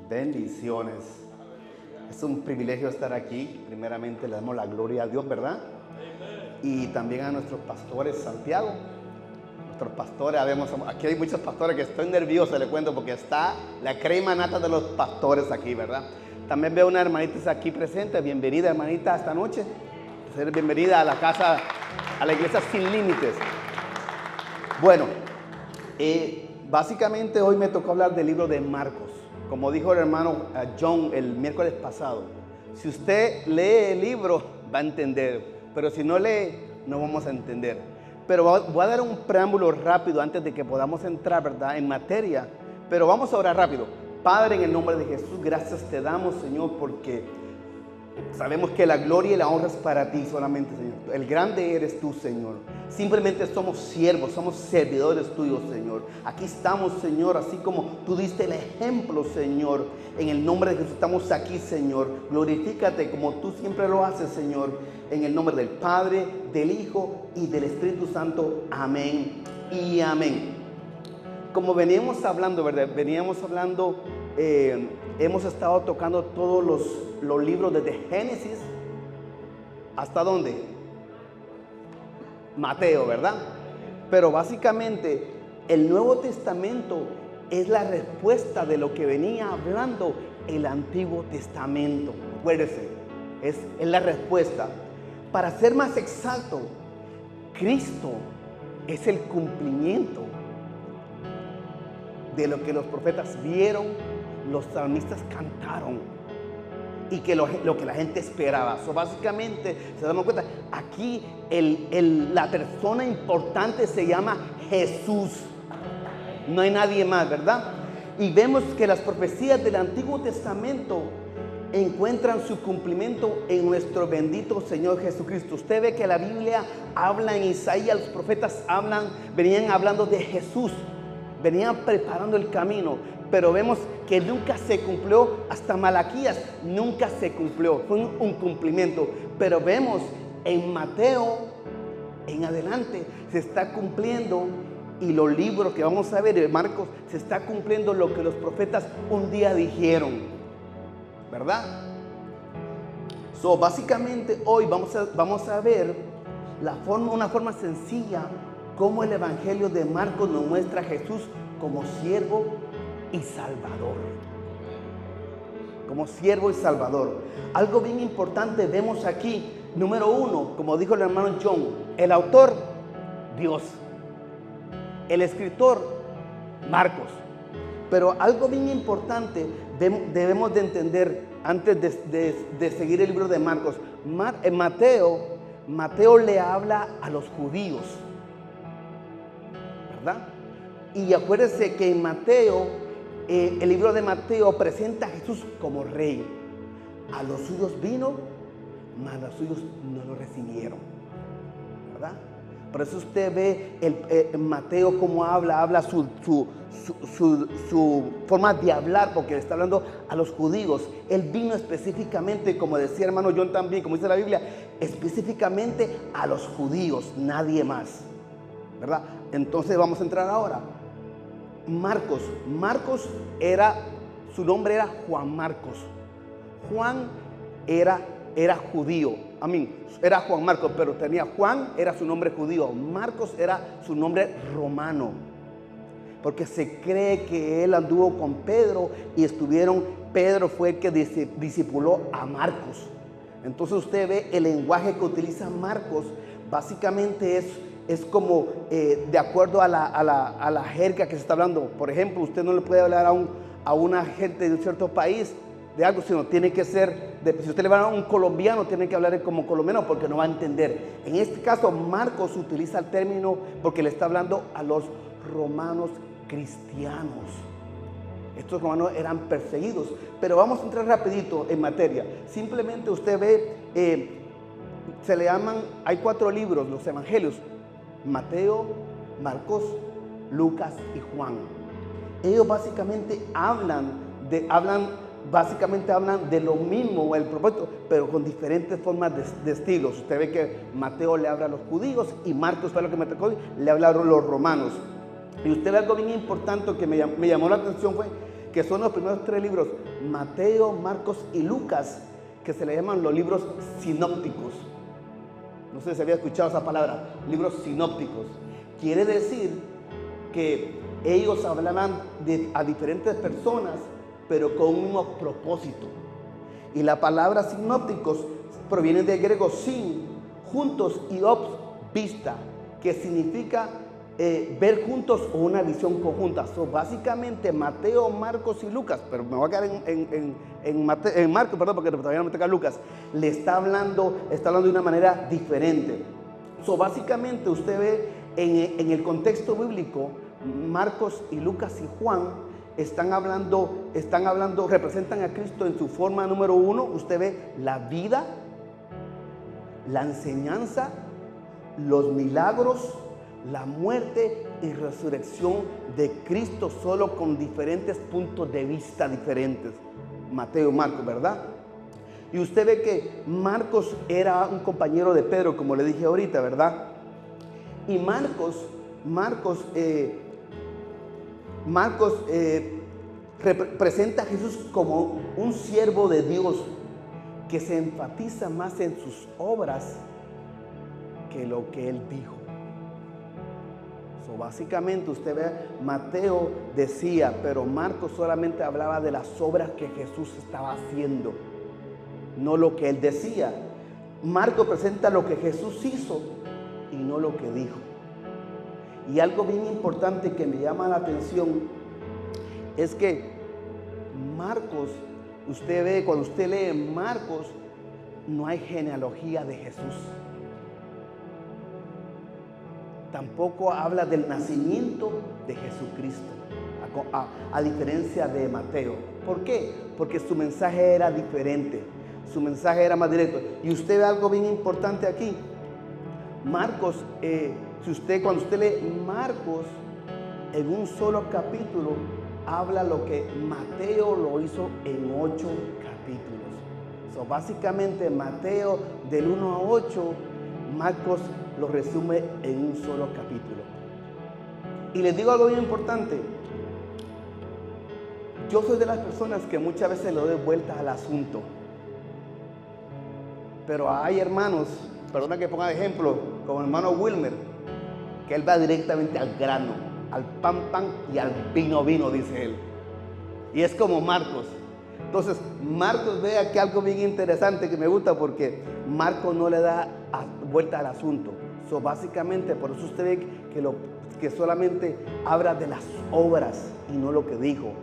Bendiciones. Es un privilegio estar aquí. Primeramente le damos la gloria a Dios, ¿verdad? Y también a nuestros pastores, Santiago. Nuestros pastores, aquí hay muchos pastores que estoy nervioso, le cuento, porque está la crema nata de los pastores aquí, ¿verdad? También veo una hermanita aquí presente. Bienvenida, hermanita, esta noche. Bienvenida a la casa, a la iglesia Sin Límites. Bueno, básicamente hoy me tocó hablar del libro de Marcos. Como dijo el hermano John el miércoles pasado, si usted lee el libro va a entender, pero si no lee no vamos a entender. Pero voy a dar un preámbulo rápido antes de que podamos entrar, ¿verdad?, en materia. Pero vamos a orar rápido. Padre, en el nombre de Jesús, gracias te damos, Señor, porque sabemos que la gloria y la honra es para ti solamente, Señor. El grande eres tú, Señor. Simplemente somos siervos, somos servidores tuyos, Señor. Aquí estamos, Señor, así como tú diste el ejemplo, Señor. En el nombre de Jesús estamos aquí, Señor. Glorifícate como tú siempre lo haces, Señor. En el nombre del Padre, del Hijo y del Espíritu Santo. Amén y amén. Como veníamos hablando, ¿verdad? Hemos estado tocando todos los libros desde Génesis hasta ¿dónde? Mateo, ¿verdad? Pero básicamente el Nuevo Testamento es la respuesta de lo que venía hablando el Antiguo Testamento. Acuérdese, es la respuesta. Para ser más exacto, Cristo es el cumplimiento de lo que los profetas vieron, los salmistas cantaron y que lo que la gente esperaba. Básicamente, se dan cuenta, aquí la persona importante se llama Jesús. No hay nadie más, ¿verdad? Y vemos que las profecías del Antiguo Testamento encuentran su cumplimiento en nuestro bendito Señor Jesucristo. Usted ve que la Biblia habla en Isaías, los profetas venían hablando de Jesús, venían preparando el camino, pero vemos que nunca se cumplió. Hasta Malaquías nunca se cumplió, fue un cumplimiento. Pero vemos en Mateo en adelante se está cumpliendo, y los libros que vamos a ver en Marcos se está cumpliendo lo que los profetas un día dijeron, ¿verdad? Básicamente hoy vamos a ver una forma sencilla cómo el Evangelio de Marcos nos muestra a Jesús como siervo y salvador. Como siervo y salvador. Algo bien importante vemos aquí. Número uno, como dijo el hermano John, el autor, Dios. El escritor, Marcos. Pero algo bien importante debemos de entender antes de seguir el libro de Marcos. Mateo le habla a los judíos, ¿verdad? Y acuérdense que en Mateo, el libro de Mateo presenta a Jesús como rey. A los suyos vino, mas los suyos no lo recibieron, ¿verdad? Por eso usted ve Mateo cómo habla su forma de hablar, porque le está hablando a los judíos. Él vino específicamente, como decía el hermano John también, como dice la Biblia, específicamente a los judíos, nadie más, ¿verdad? Entonces vamos a entrar ahora. Marcos su nombre era Juan Marcos. Juan era judío. Era Juan Marcos, pero Juan era su nombre judío. Marcos era su nombre romano. Porque se cree que él anduvo con Pedro y Pedro fue el que discipuló a Marcos. Entonces usted ve el lenguaje que utiliza Marcos, básicamente es como de acuerdo a la jerga que se está hablando. Por ejemplo, usted no le puede hablar a una gente de un cierto país de algo, sino tiene que ser, si usted le va a hablar a un colombiano, tiene que hablar como colombiano porque no va a entender. En este caso, Marcos utiliza el término porque le está hablando a los romanos cristianos. Estos romanos eran perseguidos. Pero vamos a entrar rapidito en materia. Simplemente usted ve, hay 4 libros, los evangelios: Mateo, Marcos, Lucas y Juan. Ellos básicamente hablan de lo mismo, el propósito, pero con diferentes formas de estilos. Usted ve que Mateo le habla a los judíos y Marcos, fue lo que me tocó, le habla a los romanos. Y usted ve algo bien importante que me llamó la atención, fue que son los primeros 3 libros, Mateo, Marcos y Lucas, que se le llaman los libros sinópticos. No sé si había escuchado esa palabra, libros sinópticos. Quiere decir que ellos hablaban a diferentes personas, pero con un mismo propósito. Y la palabra sinópticos proviene del griego sin, juntos, y ops, vista, que significa ver juntos o una visión conjunta. Básicamente Mateo, Marcos y Lucas, pero me voy a quedar en Marcos, perdón, porque todavía no me toca Lucas, le está hablando de una manera diferente. Básicamente usted ve en el contexto bíblico, Marcos y Lucas y Juan representan a Cristo en su forma número 1. Usted ve la vida, la enseñanza, los milagros, la muerte y resurrección de Cristo, solo con diferentes puntos de vista diferentes. Mateo y Marcos, ¿verdad? Y usted ve que Marcos era un compañero de Pedro, como le dije ahorita, ¿verdad? Y Marcos presenta a Jesús como un siervo de Dios que se enfatiza más en sus obras que lo que él dijo. Básicamente usted ve, Mateo decía, pero Marcos solamente hablaba de las obras que Jesús estaba haciendo, no lo que él decía. Marcos presenta lo que Jesús hizo y no lo que dijo. Y algo bien importante que me llama la atención es que Marcos, usted ve, cuando usted lee Marcos, no hay genealogía de Jesús. Tampoco habla del nacimiento de Jesucristo, a diferencia de Mateo. ¿Por qué? Porque su mensaje era diferente, su mensaje era más directo. Y usted ve algo bien importante aquí. Marcos, cuando usted lee Marcos, en un solo capítulo, habla lo que Mateo lo hizo en 8 capítulos. Básicamente Mateo del 1 a 8, Marcos lo resume en un solo capítulo. Y les digo algo bien importante. Yo soy de las personas que muchas veces le doy vueltas al asunto. Pero hay hermanos, perdona que ponga ejemplo, como el hermano Wilmer, que él va directamente al grano, al pan y al vino, dice él. Y es como Marcos. Entonces, Marcos, ve aquí algo bien interesante que me gusta, porque Marcos no le da vuelta al asunto. Básicamente, por eso usted ve que solamente habla de las obras y no lo que dijo.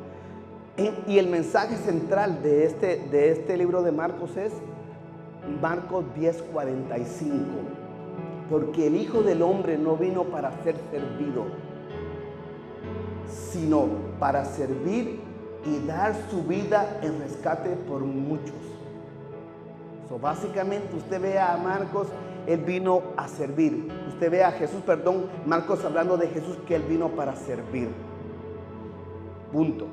Y el mensaje central de este libro de Marcos es Marcos 10:45. Porque el Hijo del Hombre no vino para ser servido, sino para servir y dar su vida en rescate por muchos. Básicamente usted ve a Marcos, él vino a servir. Usted ve a Jesús, Marcos hablando de Jesús, que él vino para servir. Punto.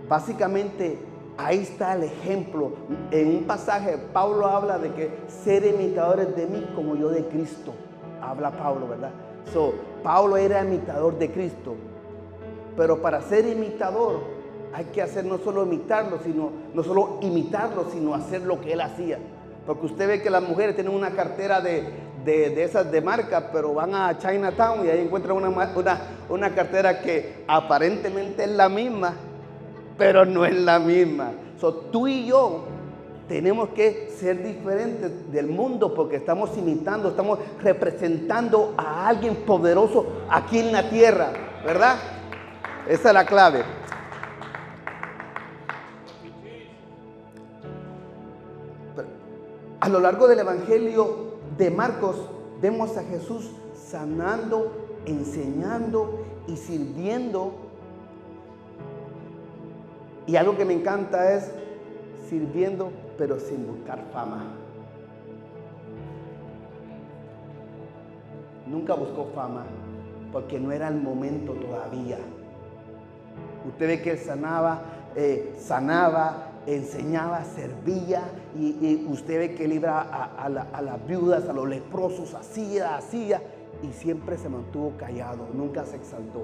Básicamente ahí está el ejemplo. En un pasaje Pablo habla de que ser imitadores de mí como yo de Cristo. Habla Pablo, ¿verdad? Pablo era imitador de Cristo. Pero para ser imitador hay que hacer no solo imitarlo, sino hacer lo que él hacía. Porque usted ve que las mujeres tienen una cartera de esas de marca, pero van a Chinatown y ahí encuentran una cartera que aparentemente es la misma, pero no es la misma. Tú y yo tenemos que ser diferentes del mundo, porque estamos imitando, estamos representando a alguien poderoso aquí en la tierra, ¿verdad? Esa es la clave. A lo largo del Evangelio de Marcos vemos a Jesús sanando, enseñando y sirviendo. Y algo que me encanta es sirviendo, pero sin buscar fama. Nunca buscó fama, porque no era el momento todavía. Usted ve que él sanaba, enseñaba, servía, y usted ve que él iba a las viudas, a los leprosos, hacía, y siempre se mantuvo callado, nunca se exaltó.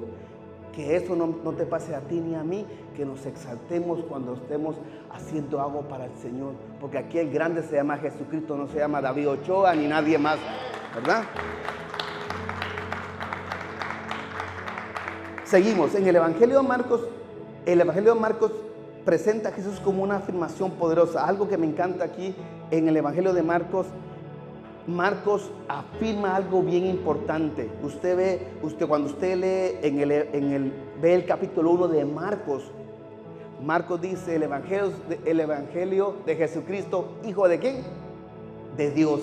Que eso no te pase a ti ni a mí, que nos exaltemos cuando estemos haciendo algo para el Señor. Porque aquí el grande se llama Jesucristo, no se llama David Ochoa ni nadie más, ¿verdad? Seguimos. En el Evangelio de Marcos presenta a Jesús como una afirmación poderosa. Algo que me encanta aquí en el Evangelio de Marcos. Marcos afirma algo bien importante. Cuando usted lee ve el capítulo 1 de Marcos dice el evangelio de Jesucristo, ¿hijo de quién? De Dios.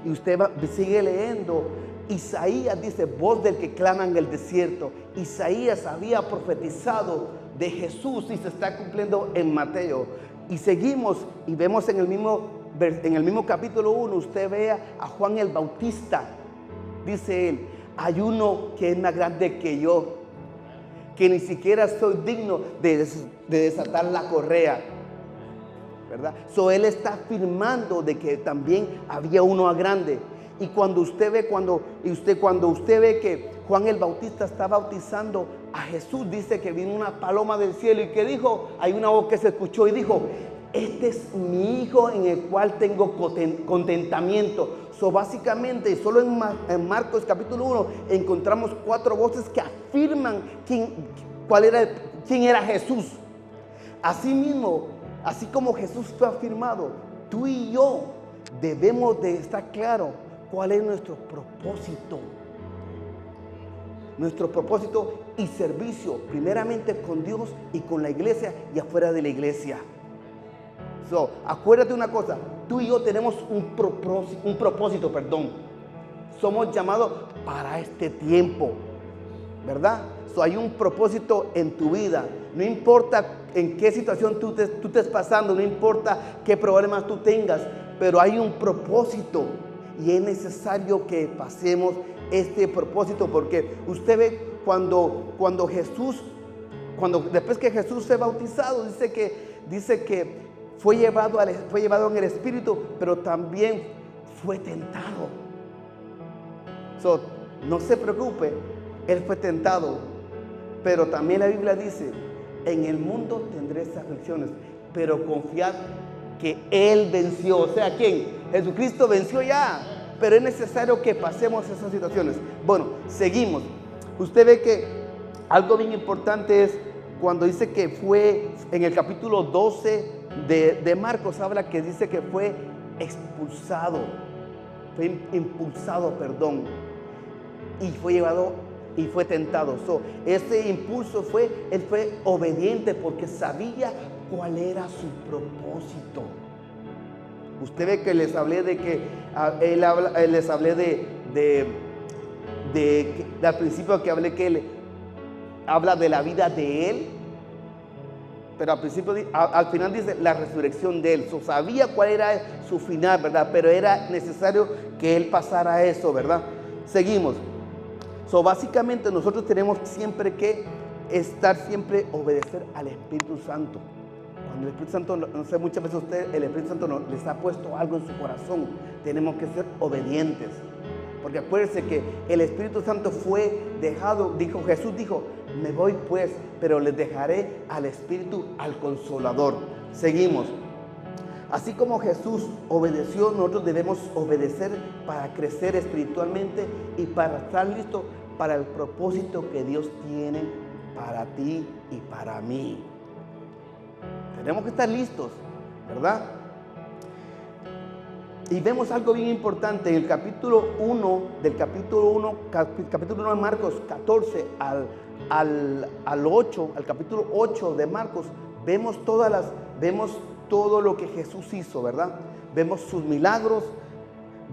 Y usted sigue leyendo. Isaías dice, voz del que clama en el desierto. Isaías había profetizado de Jesús y se está cumpliendo en Mateo. Y seguimos y vemos en el mismo capítulo 1, usted ve a Juan el Bautista. Dice él, hay uno que es más grande que yo, que ni siquiera soy digno de desatar la correa, ¿verdad? Él está afirmando de que también había uno más grande. Y cuando usted ve que Juan el Bautista está bautizando a Jesús, dice que vino una paloma del cielo y que dijo, hay una voz que se escuchó y dijo, este es mi hijo en el cual tengo contentamiento. Básicamente, solo en Marcos capítulo 1 encontramos 4 voces que afirman quién era Jesús. Asimismo, así como Jesús fue afirmado, tú y yo debemos de estar claros cuál es nuestro propósito. Nuestro propósito y servicio, primeramente con Dios y con la iglesia y afuera de la iglesia. Acuérdate una cosa, tú y yo tenemos un propósito. Somos llamados para este tiempo, ¿verdad? Hay un propósito en tu vida. No importa en qué situación tú estés pasando, no importa qué problemas tú tengas, pero hay un propósito y es necesario que pasemos este propósito, porque usted ve después que Jesús fue bautizado, dice que fue llevado en el Espíritu, pero también fue tentado. No se preocupe, Él fue tentado, pero también la Biblia dice, en el mundo tendréis aflicciones, pero confiad que Él venció. O sea, ¿quién? Jesucristo venció ya, pero es necesario que pasemos esas situaciones. Bueno, seguimos. Usted ve que algo bien importante es cuando dice que fue en el capítulo 12 de Marcos, habla que dice que fue impulsado, y fue llevado y fue tentado. Ese impulso él fue obediente porque sabía cuál era su propósito. Usted ve que les hablé de que les hablé al principio que hablé que él habla de la vida de él, pero al final dice la resurrección de él. Sabía cuál era su final, ¿verdad? Pero era necesario que él pasara eso, ¿verdad? Seguimos. Básicamente nosotros tenemos siempre que obedecer al Espíritu Santo. Cuando el Espíritu Santo, no sé, muchas veces el Espíritu Santo les ha puesto algo en su corazón, tenemos que ser obedientes. Porque acuérdense que el Espíritu Santo fue dejado, Jesús dijo, me voy pues, pero les dejaré al Espíritu, al Consolador. Seguimos. Así como Jesús obedeció, nosotros debemos obedecer para crecer espiritualmente y para estar listos para el propósito que Dios tiene para ti y para mí. Tenemos que estar listos, ¿verdad? Y vemos algo bien importante en el capítulo 1 de Marcos 14 al 8, al capítulo 8 de Marcos, vemos todo lo que Jesús hizo, ¿verdad? Vemos sus milagros,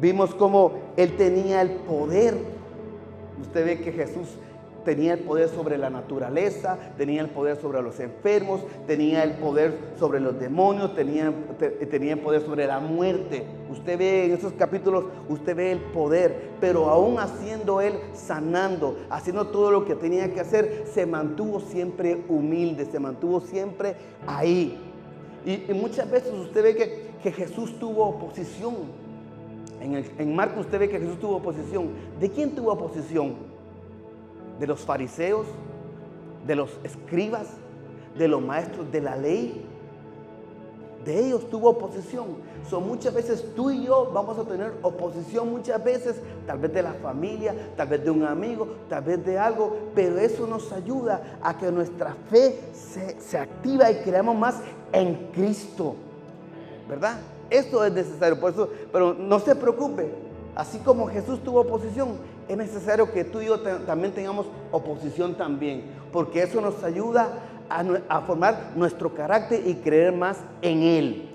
vimos cómo Él tenía el poder. Usted ve que Jesús tenía el poder sobre la naturaleza, tenía el poder sobre los enfermos, tenía el poder sobre los demonios, tenía el poder sobre la muerte. Usted ve en esos capítulos, usted ve el poder, pero aún haciendo Él, sanando, haciendo todo lo que tenía que hacer, se mantuvo siempre humilde, se mantuvo siempre ahí. Y muchas veces usted ve que Jesús tuvo oposición. En Marcos usted ve que Jesús tuvo oposición. ¿De quién tuvo oposición? ¿De los fariseos? de los escribas, de los maestros de la ley. De ellos tuvo oposición. Muchas veces tú y yo vamos a tener oposición muchas veces, tal vez de la familia, tal vez de un amigo, tal vez de algo, pero eso nos ayuda a que nuestra fe se activa y creamos más en Cristo, ¿verdad? Esto es necesario, por eso, pero no se preocupe, así como Jesús tuvo oposición, es necesario que tú y yo también tengamos oposición también, porque eso nos ayuda a formar nuestro carácter y creer más en Él.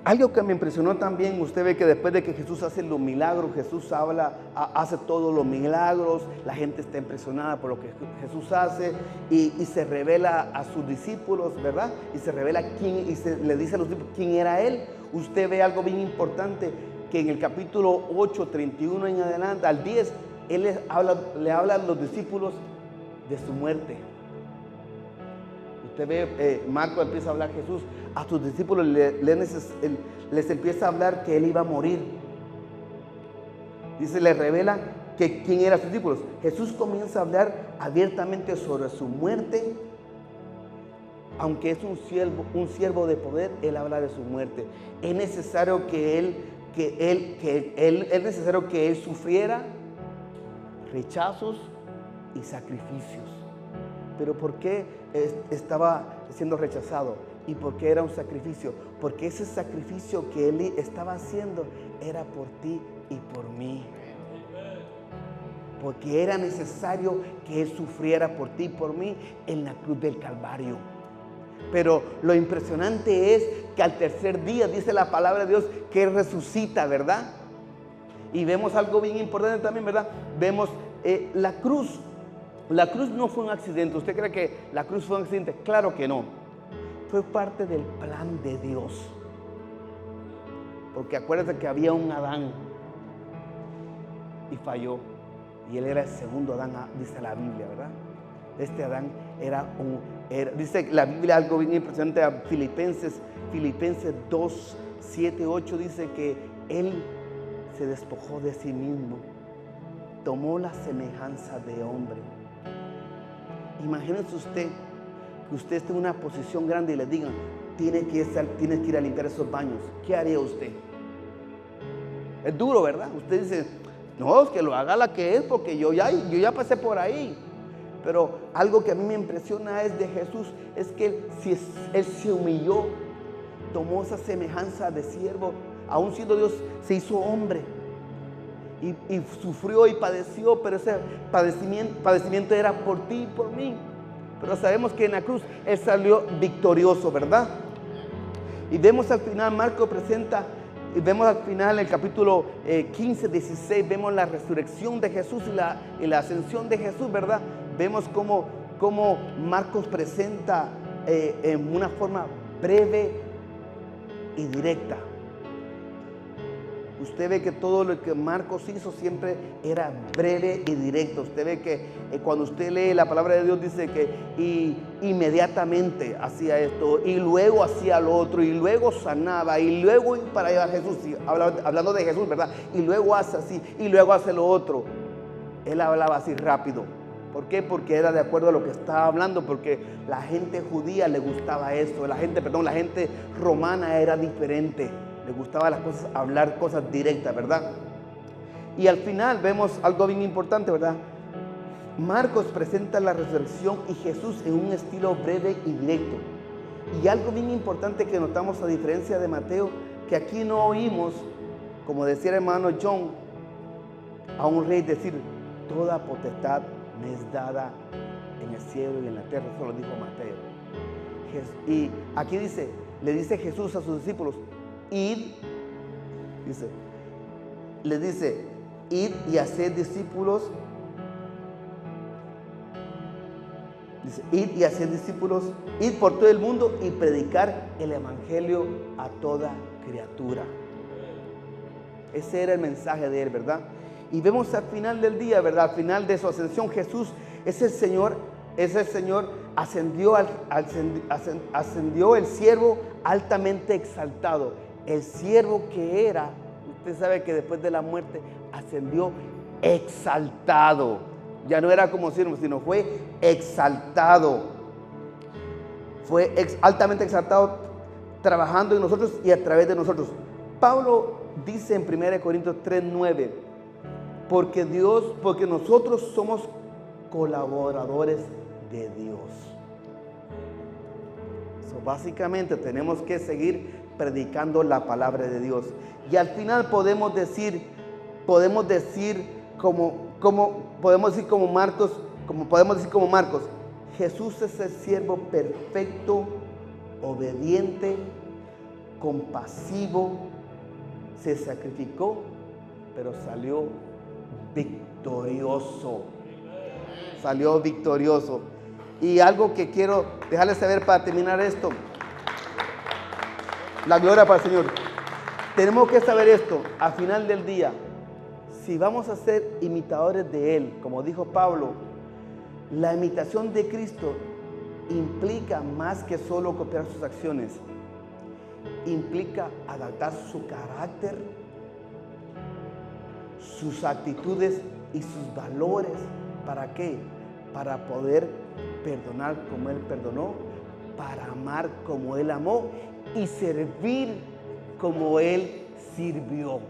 Algo que me impresionó también, usted ve que después de que Jesús hace los milagros, Jesús hace todos los milagros, la gente está impresionada por lo que Jesús hace y se revela a sus discípulos, ¿verdad? Y se revela le dice a los discípulos quién era Él. Usted ve algo bien importante, que en el capítulo 8, 31 en adelante, al 10, Él le habla a los discípulos de su muerte. Usted ve, Marco empieza a hablar Jesús, a sus discípulos les empieza a hablar que Él iba a morir. Dice, les revela que quién eran sus discípulos. Jesús comienza a hablar abiertamente sobre su muerte. Aunque es un siervo de poder, Él habla de su muerte. Es necesario que Él sufriera rechazos y sacrificios. Pero ¿por qué estaba siendo rechazado? ¿Y por qué era un sacrificio? Porque ese sacrificio que Él estaba haciendo era por ti y por mí. Porque era necesario que Él sufriera por ti y por mí en la cruz del Calvario. Pero lo impresionante es que al tercer día, dice la palabra de Dios, que Él resucita, ¿verdad? Y vemos algo bien importante también, ¿verdad? Vemos la cruz. La cruz no fue un accidente. ¿Usted cree que la cruz fue un accidente? Claro que no. Fue parte del plan de Dios. Porque acuérdate que había un Adán y falló. Y él era el segundo Adán, dice la Biblia, ¿verdad? Este Adán dice la Biblia algo bien impresionante. A Filipenses 2, 7, 8 dice que Él se despojó de sí mismo, tomó la semejanza de hombre. Imagínese usted que usted esté en una posición grande y le digan, tienes que ir a limpiar esos baños. ¿Qué haría usted? Es duro, ¿verdad? Usted dice, no, es que lo haga la que es, porque yo ya pasé por ahí. Pero algo que a mí me impresiona es de Jesús, es que Él se humilló, tomó esa semejanza de siervo, aún siendo Dios, se hizo hombre. Y sufrió y padeció, pero ese padecimiento era por ti y por mí. Pero sabemos que en la cruz Él salió victorioso, ¿verdad? Y vemos al final, Marco presenta, y vemos al final el capítulo 15, 16, vemos la resurrección de Jesús y la ascensión de Jesús, ¿verdad? Vemos cómo Marcos presenta en una forma breve y directa. Usted ve que todo lo que Marcos hizo siempre era breve y directo. Usted ve que cuando usted lee la palabra de Dios dice que inmediatamente hacía esto y luego hacía lo otro y luego sanaba y luego para allá a Jesús, hablando de Jesús, ¿verdad? Y luego hace así y luego hace lo otro. Él hablaba así rápido. ¿Por qué? Porque era de acuerdo a lo que estaba hablando, porque la gente judía le gustaba eso, la gente romana era diferente. Le gustaba las cosas, hablar cosas directas, ¿verdad? Y al final vemos algo bien importante, ¿verdad? Marcos presenta la resurrección y Jesús en un estilo breve y directo. Y algo bien importante que notamos a diferencia de Mateo, que aquí no oímos, como decía el hermano John, a un rey decir, toda potestad me es dada en el cielo y en la tierra. Eso lo dijo Mateo. Y aquí le dice Jesús a sus discípulos, id, le dice, id y haced discípulos. Dice, id y haced discípulos, id por todo el mundo y predicar el evangelio a toda criatura. Ese era el mensaje de Él, ¿verdad? Y vemos al final del día, ¿verdad? Al final de su ascensión, Jesús es el Señor, ascendió el siervo altamente exaltado. El siervo que era, usted sabe que después de la muerte ascendió exaltado. Ya no era como siervo, sino fue exaltado. Fue altamente exaltado, trabajando en nosotros y a través de nosotros. Pablo dice en 1 Corintios 3:9, porque nosotros somos colaboradores de Dios. Básicamente tenemos que seguir predicando la palabra de Dios. Y al final podemos decir como Marcos, Jesús es el siervo perfecto, obediente, compasivo, se sacrificó, pero salió victorioso. Salió victorioso. Y algo que quiero dejarles saber para terminar esto. La gloria para el Señor. Tenemos que saber esto, al final del día, si vamos a ser imitadores de Él, como dijo Pablo, la imitación de Cristo implica más que solo copiar sus acciones. Implica adaptar su carácter, sus actitudes y sus valores. ¿Para qué? Para poder perdonar como Él perdonó, para amar como Él amó y servir como Él sirvió.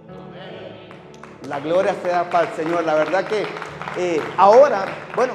La gloria sea para el Señor. La verdad que ahora, bueno,